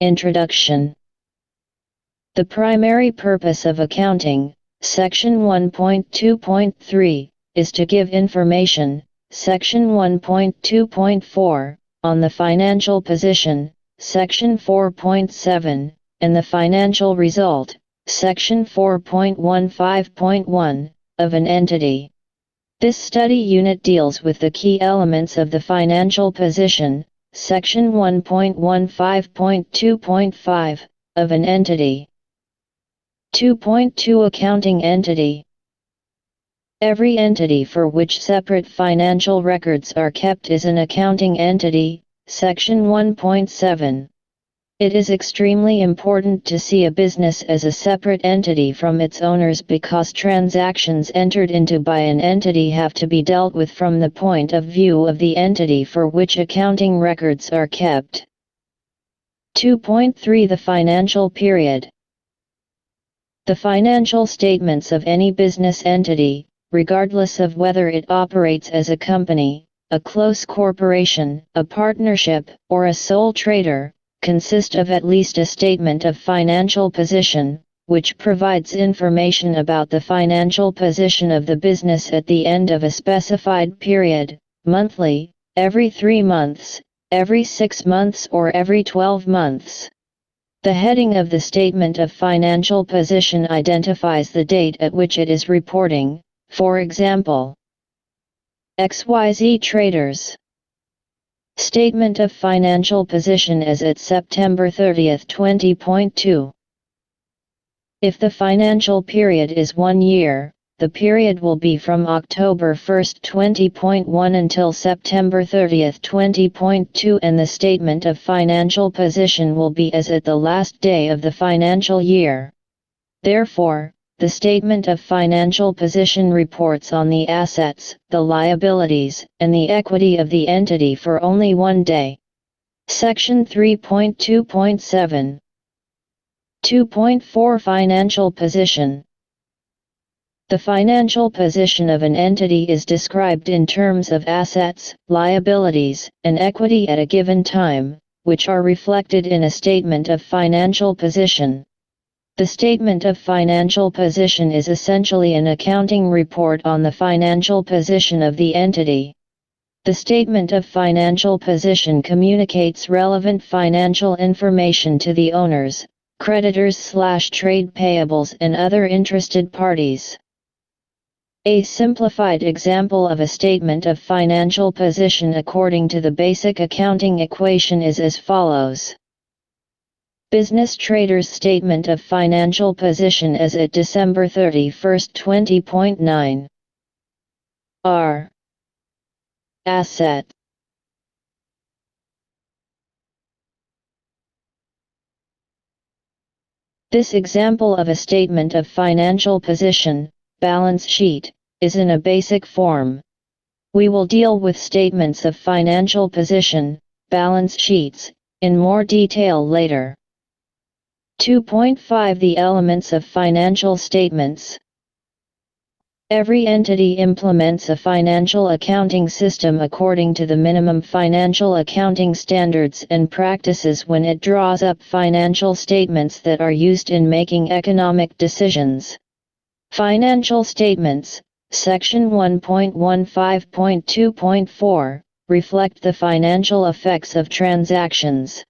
Introduction. The primary purpose of accounting, Section 1.2.3, is to give information, Section 1.2.4, on the financial position, Section 4.7, and the financial result, Section 4.15.1, of an entity. This study unit deals with the key elements of the financial position, Section 1.15.2.5, of an entity. 2.2 Accounting entity. Every entity for which separate financial records are kept is an accounting entity, Section 1.7. It is extremely important to see a business as a separate entity from its owners because transactions entered into by an entity have to be dealt with from the point of view of the entity for which accounting records are kept. 2.3 The financial period. The financial statements of any business entity, regardless of whether it operates as a company, a close corporation, a partnership, or a sole trader, consist of at least a statement of financial position, which provides information about the financial position of the business at the end of a specified period, monthly, every 3 months, every 6 months or every 12 months. The heading of the statement of financial position identifies the date at which it is reporting, for example, XYZ Traders. Statement of financial position as at September 30, 20.2. If the financial period is 1 year, the period will be from October 1, 20.1 until September 30, 20.2 and the statement of financial position will be as at the last day of the financial year. Therefore, the statement of financial position reports on the assets, the liabilities, and the equity of the entity for only 1 day. Section 3.2.7. 2.4 Financial position. The financial position of an entity is described in terms of assets, liabilities, and equity at a given time, which are reflected in a statement of financial position. The statement of financial position is essentially an accounting report on the financial position of the entity. The statement of financial position communicates relevant financial information to the owners, creditors/trade payables and other interested parties. A simplified example of a statement of financial position according to the basic accounting equation is as follows. Business Trader's Statement of Financial Position as at December 31, 20.9. R. Asset. This example of a statement of financial position, balance sheet, is in a basic form. We will deal with statements of financial position, balance sheets, in more detail later. 2.5 The elements of financial statements. Every entity implements a financial accounting system according to the minimum financial accounting standards and practices when it draws up financial statements that are used in making economic decisions. Financial statements, Section 1.15.2.4, reflect the financial effects of transactions.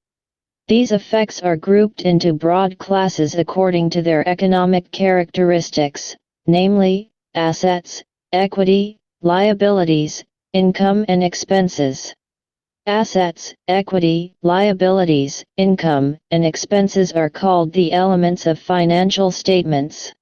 These effects are grouped into broad classes according to their economic characteristics, namely, assets, equity, liabilities, income and expenses. Assets, equity, liabilities, income, and expenses are called the elements of financial statements.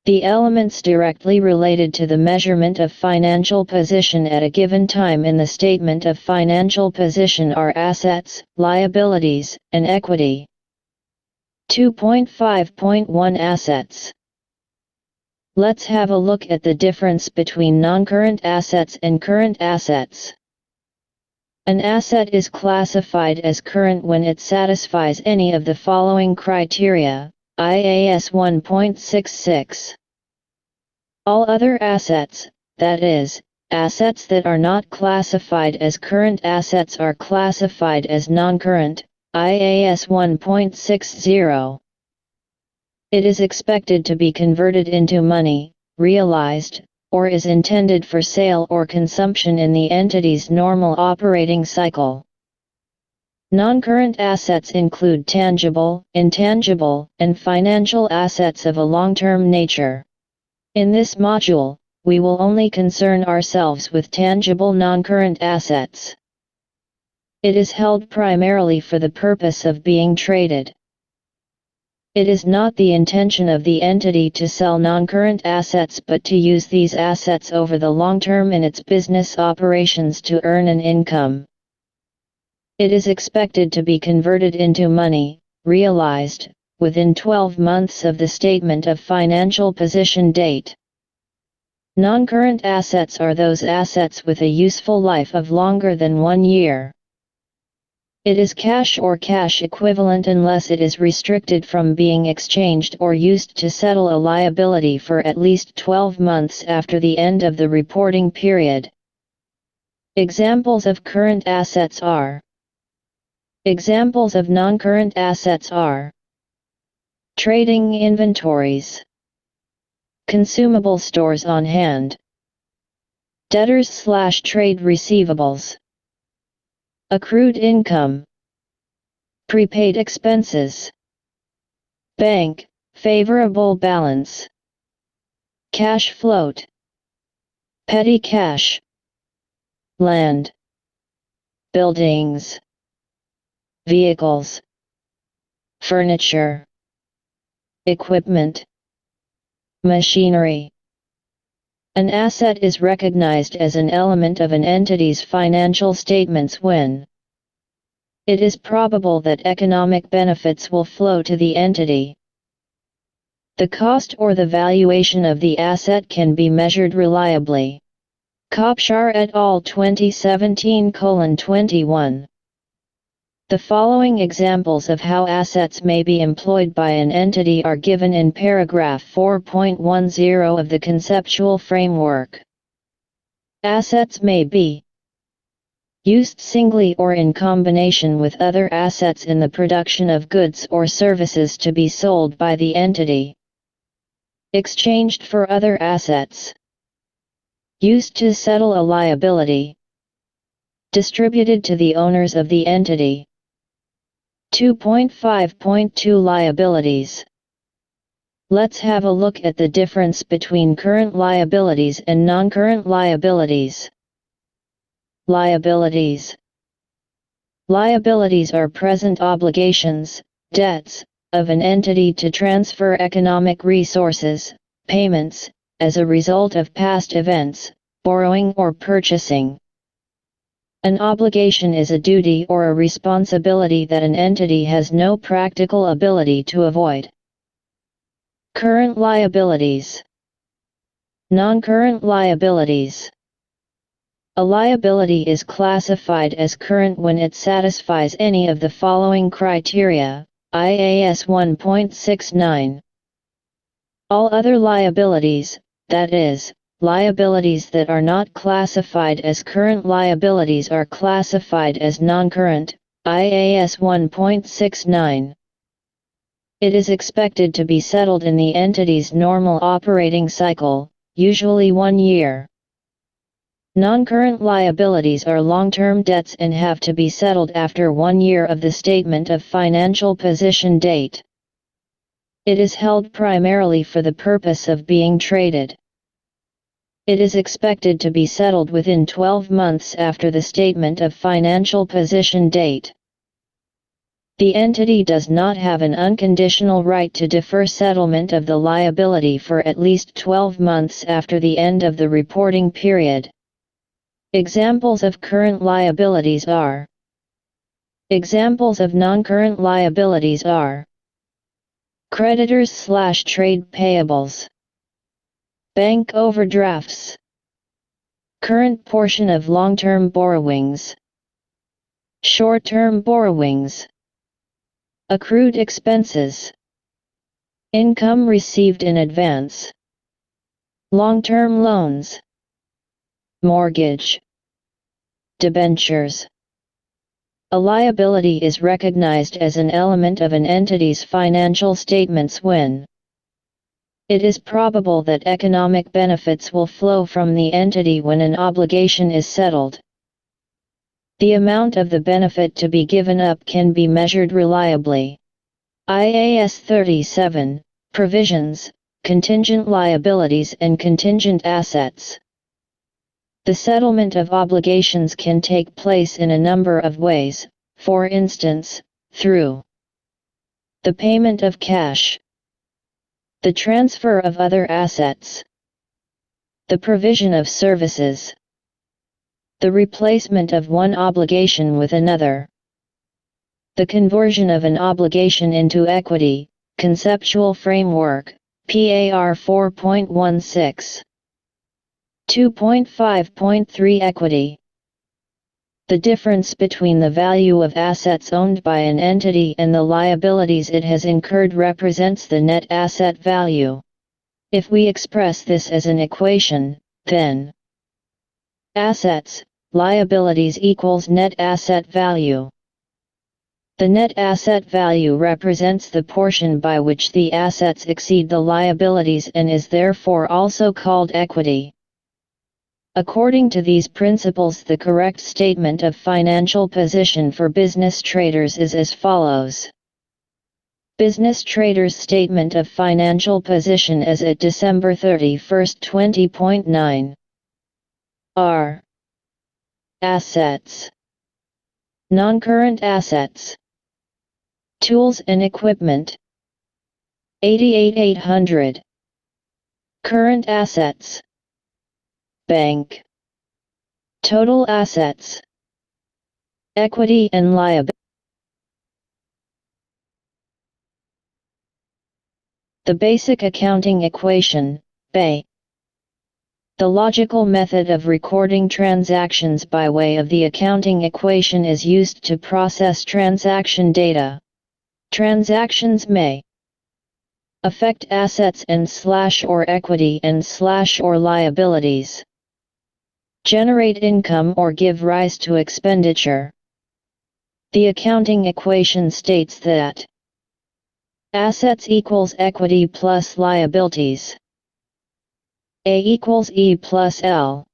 The elements directly related to the measurement of financial position at a given time in the statement of financial position are assets, liabilities, and equity. 2.5.1 Assets. Let's have a look at the difference between non-current assets and current assets. An asset is classified as current when it satisfies any of the following criteria, IAS 1.66. All other assets, that is, assets that are not classified as current assets are classified as non-current, IAS 1.60. It is expected to be converted into money, realized, or is intended for sale or consumption in the entity's normal operating cycle. Non-current assets include tangible, intangible, and financial assets of a long-term nature. In this module, we will only concern ourselves with tangible non-current assets. It is held primarily for the purpose of being traded. It is not the intention of the entity to sell non-current assets but to use these assets over the long term in its business operations to earn an income. It is expected to be converted into money, realized, within 12 months of the statement of financial position date. Non-current assets are those assets with a useful life of longer than 1 year. It is cash or cash equivalent unless it is restricted from being exchanged or used to settle a liability for at least 12 months after the end of the reporting period. Examples of current assets are. Examples of non-current assets are trading inventories, consumable stores on hand, debtors/trade receivables, accrued income, prepaid expenses, bank, favorable balance, cash float, petty cash, land, buildings, vehicles, furniture, equipment, machinery. An asset is recognized as an element of an entity's financial statements when it is probable that economic benefits will flow to the entity. The cost or the valuation of the asset can be measured reliably. Kopshar et al. 2017:21. The following examples of how assets may be employed by an entity are given in paragraph 4.10 of the conceptual framework. Assets may be used singly or in combination with other assets in the production of goods or services to be sold by the entity, exchanged for other assets, used to settle a liability, distributed to the owners of the entity. 2.5.2 Liabilities. Let's have a look at the difference between current liabilities and non-current liabilities. Liabilities. Liabilities are present obligations, debts, of an entity to transfer economic resources, payments, as a result of past events, borrowing or purchasing. An obligation is a duty or a responsibility that an entity has no practical ability to avoid. Current liabilities. Non-current liabilities. A liability is classified as current when it satisfies any of the following criteria, IAS 1.69. All other liabilities, that is, liabilities that are not classified as current liabilities are classified as non-current, IAS 1.69. It is expected to be settled in the entity's normal operating cycle, usually 1 year. Non-current liabilities are long-term debts and have to be settled after 1 year of the statement of financial position date. It is held primarily for the purpose of being traded. It is expected to be settled within 12 months after the statement of financial position date. The entity does not have an unconditional right to defer settlement of the liability for at least 12 months after the end of the reporting period. Examples of current liabilities are. Examples of non-current liabilities are creditors/trade payables, bank overdrafts, current portion of long-term borrowings, short-term borrowings, accrued expenses, income received in advance, long-term loans, mortgage, debentures. A liability is recognized as an element of an entity's financial statements when it is probable that economic benefits will flow from the entity when an obligation is settled. The amount of the benefit to be given up can be measured reliably. IAS 37, Provisions, Contingent Liabilities and Contingent Assets. The settlement of obligations can take place in a number of ways, for instance, through the payment of cash, the transfer of other assets, the provision of services, the replacement of one obligation with another, the conversion of an obligation into equity. Conceptual Framework, PAR 4.16. 2.5.3 Equity. The difference between the value of assets owned by an entity and the liabilities it has incurred represents the net asset value. If we express this as an equation, then assets, liabilities equals net asset value. The net asset value represents the portion by which the assets exceed the liabilities and is therefore also called equity. According to these principles, the correct statement of financial position for business traders is as follows. Business traders' statement of financial position as at December 31, 20.9. R. Assets. Non-current assets. Tools and equipment. 88,800. Current assets. Bank. Total assets. Equity and liability. The basic accounting equation, BA. The logical method of recording transactions by way of the accounting equation is used to process transaction data. Transactions may affect assets and/or equity and/or liabilities, generate income or give rise to expenditure. The accounting equation states that assets equals equity plus liabilities. A equals E plus L.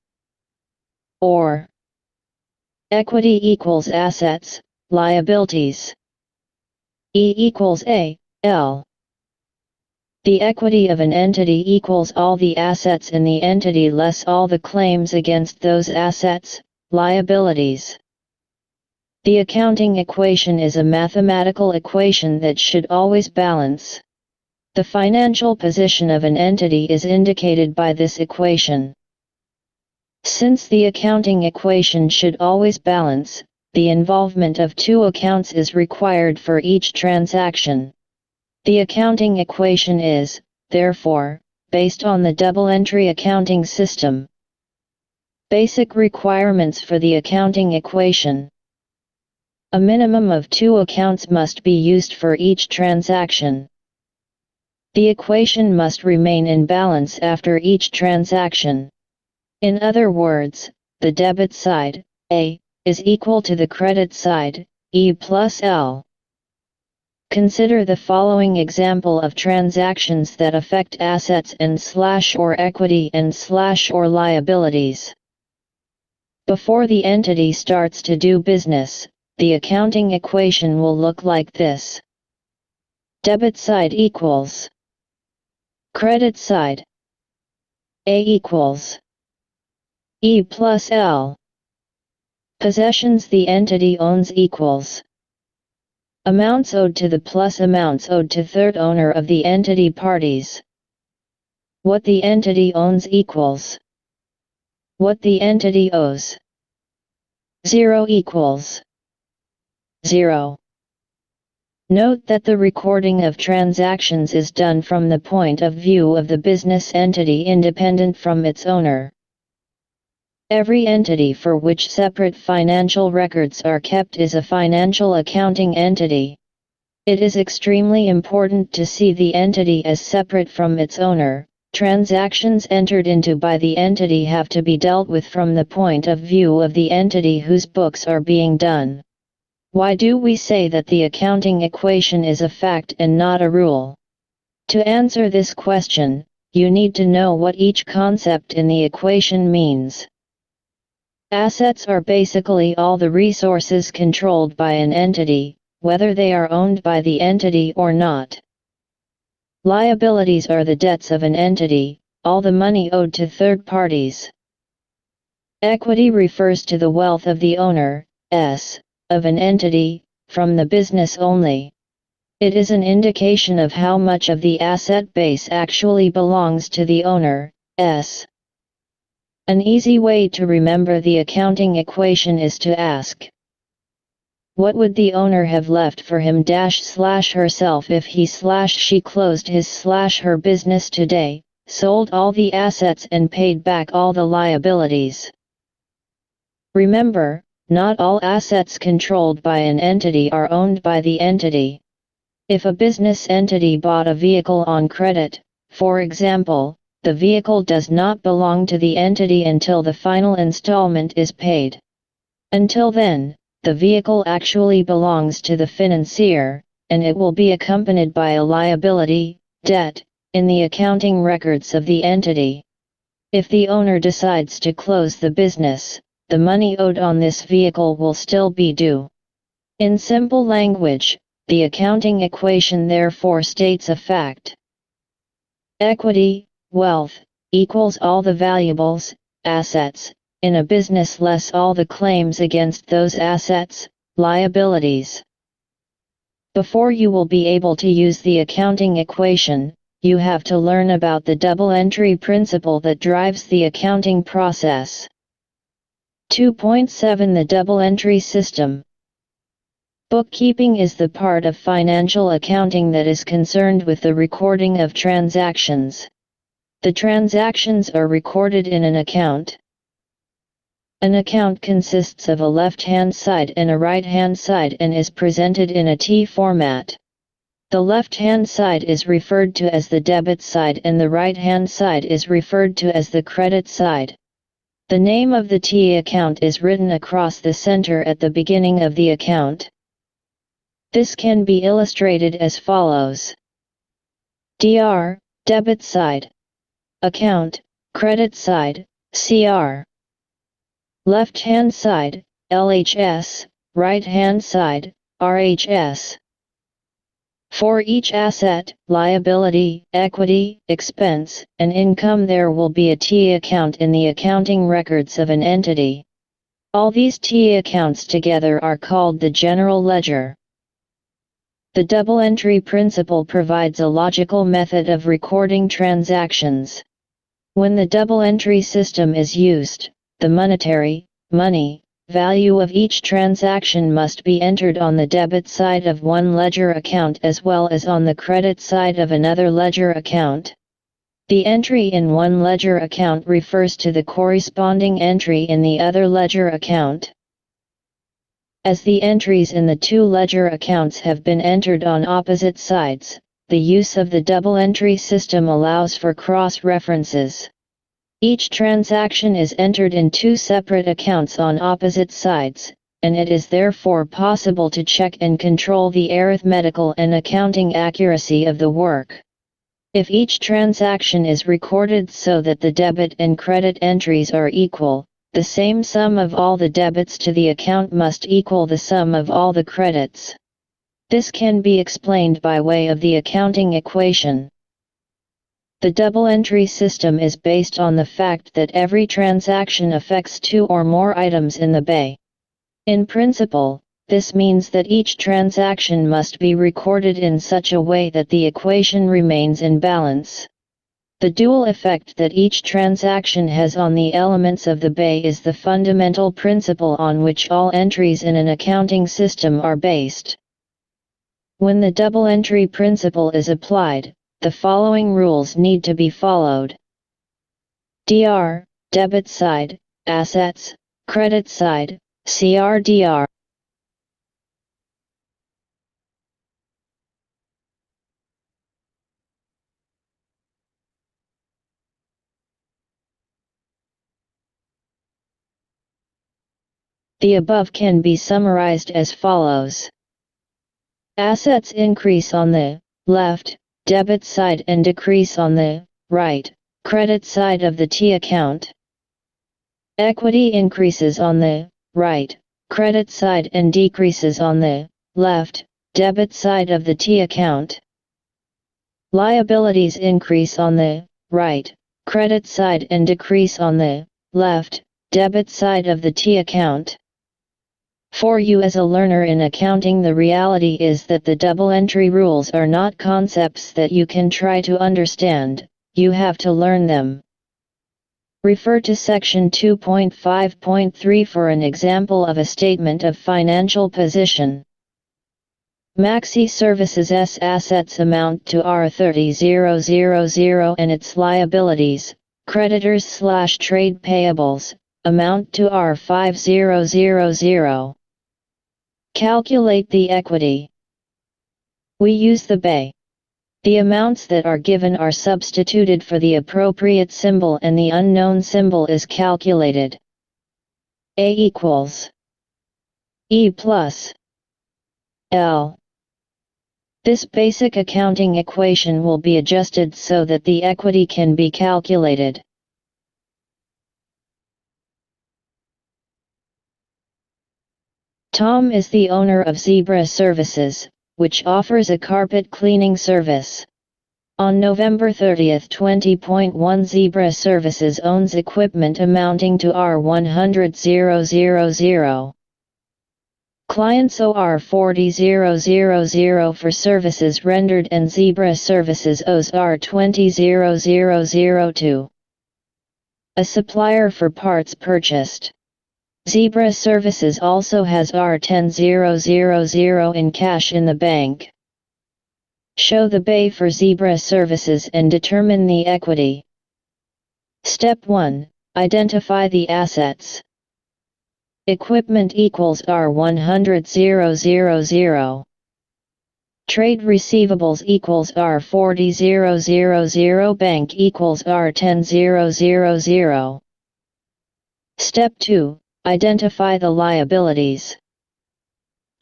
Or equity equals assets, liabilities. E equals A, L. The equity of an entity equals all the assets in the entity less all the claims against those assets, liabilities. The accounting equation is a mathematical equation that should always balance. The financial position of an entity is indicated by this equation. Since the accounting equation should always balance, the involvement of two accounts is required for each transaction. The accounting equation is, therefore, based on the double-entry accounting system. Basic requirements for the accounting equation. A minimum of two accounts must be used for each transaction. The equation must remain in balance after each transaction. In other words, the debit side, A, is equal to the credit side, E plus L. Consider the following example of transactions that affect assets and/or equity and/or liabilities. Before the entity starts to do business, the accounting equation will look like this. Debit side equals credit side. A equals E plus L. Possessions the entity owns equals amounts owed to the plus amounts owed to third owner of the entity parties. What the entity owns equals what the entity owes. 0 equals 0. Note that the recording of transactions is done from the point of view of the business entity independent from its owner. Every entity for which separate financial records are kept is a financial accounting entity. It is extremely important to see the entity as separate from its owner. Transactions entered into by the entity have to be dealt with from the point of view of the entity whose books are being done. Why do we say that the accounting equation is a fact and not a rule? To answer this question, you need to know what each concept in the equation means. Assets are basically all the resources controlled by an entity, whether they are owned by the entity or not. Liabilities are the debts of an entity, all the money owed to third parties. Equity refers to the wealth of the owner, of an entity, from the business only. It is an indication of how much of the asset base actually belongs to the owner, An easy way to remember the accounting equation is to ask, what would the owner have left for him/herself if he/she closed his/her business today, sold all the assets and paid back all the liabilities? Remember, not all assets controlled by an entity are owned by the entity. If a business entity bought a vehicle on credit, for example, the vehicle does not belong to the entity until the final installment is paid. Until then, the vehicle actually belongs to the financier, and it will be accompanied by a liability, debt, in the accounting records of the entity. If the owner decides to close the business, the money owed on this vehicle will still be due. In simple language, the accounting equation therefore states a fact. Equity, wealth, equals all the valuables, assets, in a business less all the claims against those assets, liabilities. Before you will be able to use the accounting equation, you have to learn about the double entry principle that drives the accounting process. 2.7 The double entry system. Bookkeeping is the part of financial accounting that is concerned with the recording of transactions. The transactions are recorded in an account. An account consists of a left-hand side and a right-hand side and is presented in a T format. The left-hand side is referred to as the debit side and the right-hand side is referred to as the credit side. The name of the T account is written across the center at the beginning of the account. This can be illustrated as follows. DR, debit side. Account, credit side, CR. Left-hand side, LHS, right-hand side, RHS. For each asset, liability, equity, expense, and income there will be a T account in the accounting records of an entity. All these T accounts together are called the general ledger. The double entry principle provides a logical method of recording transactions. When the double entry system is used, the monetary, money, value of each transaction must be entered on the debit side of one ledger account as well as on the credit side of another ledger account. The entry in one ledger account refers to the corresponding entry in the other ledger account. As the entries in the two ledger accounts have been entered on opposite sides, the use of the double entry system allows for cross-references. Each transaction is entered in two separate accounts on opposite sides, and it is therefore possible to check and control the arithmetical and accounting accuracy of the work. If each transaction is recorded so that the debit and credit entries are equal, the same sum of all the debits to the account must equal the sum of all the credits. This can be explained by way of the accounting equation. The double entry system is based on the fact that every transaction affects two or more items in the BA. In principle, this means that each transaction must be recorded in such a way that the equation remains in balance. The dual effect that each transaction has on the elements of the BA is the fundamental principle on which all entries in an accounting system are based. When the double entry principle is applied, the following rules need to be followed. DR, debit side, assets, credit side, CRDR. The above can be summarized as follows. Assets increase on the left, debit side and decrease on the right, credit side of the T account. Equity increases on the right, credit side and decreases on the left, debit side of the T account. Liabilities increase on the right, credit side and decrease on the left, debit side of the T account. For you as a learner in accounting, the reality is that the double entry rules are not concepts that you can try to understand, you have to learn them. Refer to section 2.5.3 for an example of a statement of financial position. Maxi Services' assets amount to R30,000 and its liabilities, creditors/trade payables, amount to R50,000. Calculate the equity. We use the BA. The amounts that are given are substituted for the appropriate symbol and the unknown symbol is calculated. A equals E plus L. This basic accounting equation will be adjusted so that the equity can be calculated. Tom is the owner of Zebra Services, which offers a carpet cleaning service. On November 30, 20.1, Zebra Services owns equipment amounting to R100,000. Clients owe R40,000 for services rendered and Zebra Services owes R20,002. A supplier for parts purchased. Zebra Services also has R10,000 in cash in the bank. Show the BA for Zebra Services and determine the equity. Step 1. Identify the assets. Equipment equals R100,000. Trade receivables equals R40,000. Bank equals R10,000. Step 2. Identify the liabilities.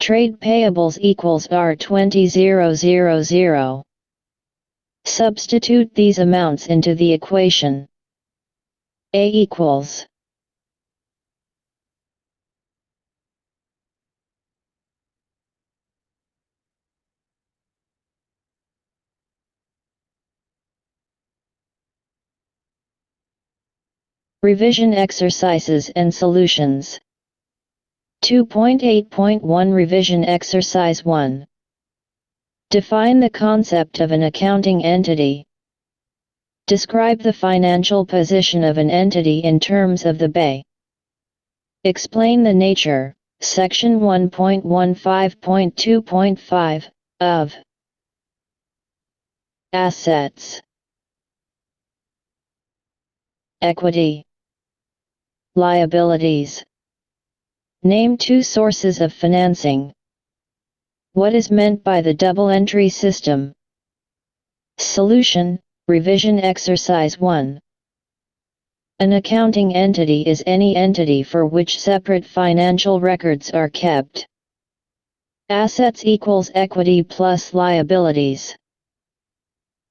Trade payables equals R20,000. Substitute these amounts into the equation. A equals Revision exercises and solutions. 2.8.1 Revision Exercise 1. Define the concept of an accounting entity. Describe the financial position of an entity in terms of the BA. Explain the nature, section 1.15.2.5, of assets, equity, liabilities. Name two sources of financing. What is meant by the double entry system? Solution, Revision Exercise 1. An accounting entity is any entity for which separate financial records are kept. Assets equals equity plus liabilities.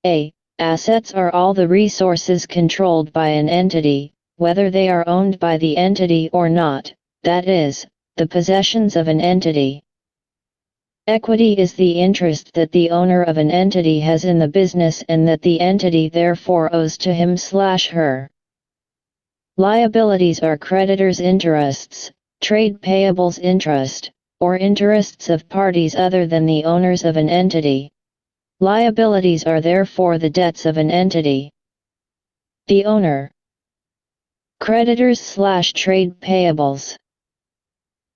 A. Assets are all the resources controlled by an entity, whether they are owned by the entity or not, that is, the possessions of an entity. Equity is the interest that the owner of an entity has in the business and that the entity therefore owes to him/her. Liabilities are creditors' interests, trade payables interest, or interests of parties other than the owners of an entity. Liabilities are therefore the debts of an entity. The owner. Creditors/trade payables.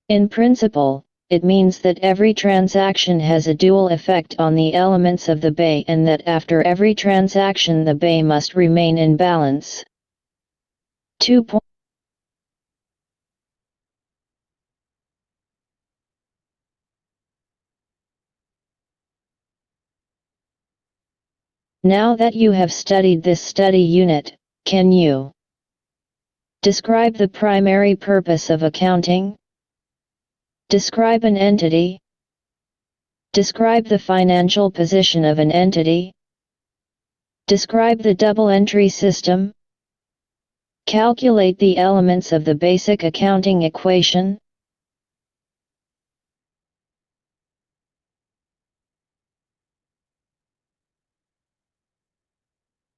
In principle, it means that every transaction has a dual effect on the elements of the BA and that after every transaction the BA must remain in balance. 2. Now that you have studied this study unit, can you describe the primary purpose of accounting? Describe an entity. Describe the financial position of an entity. Describe the double entry system. Calculate the elements of the basic accounting equation.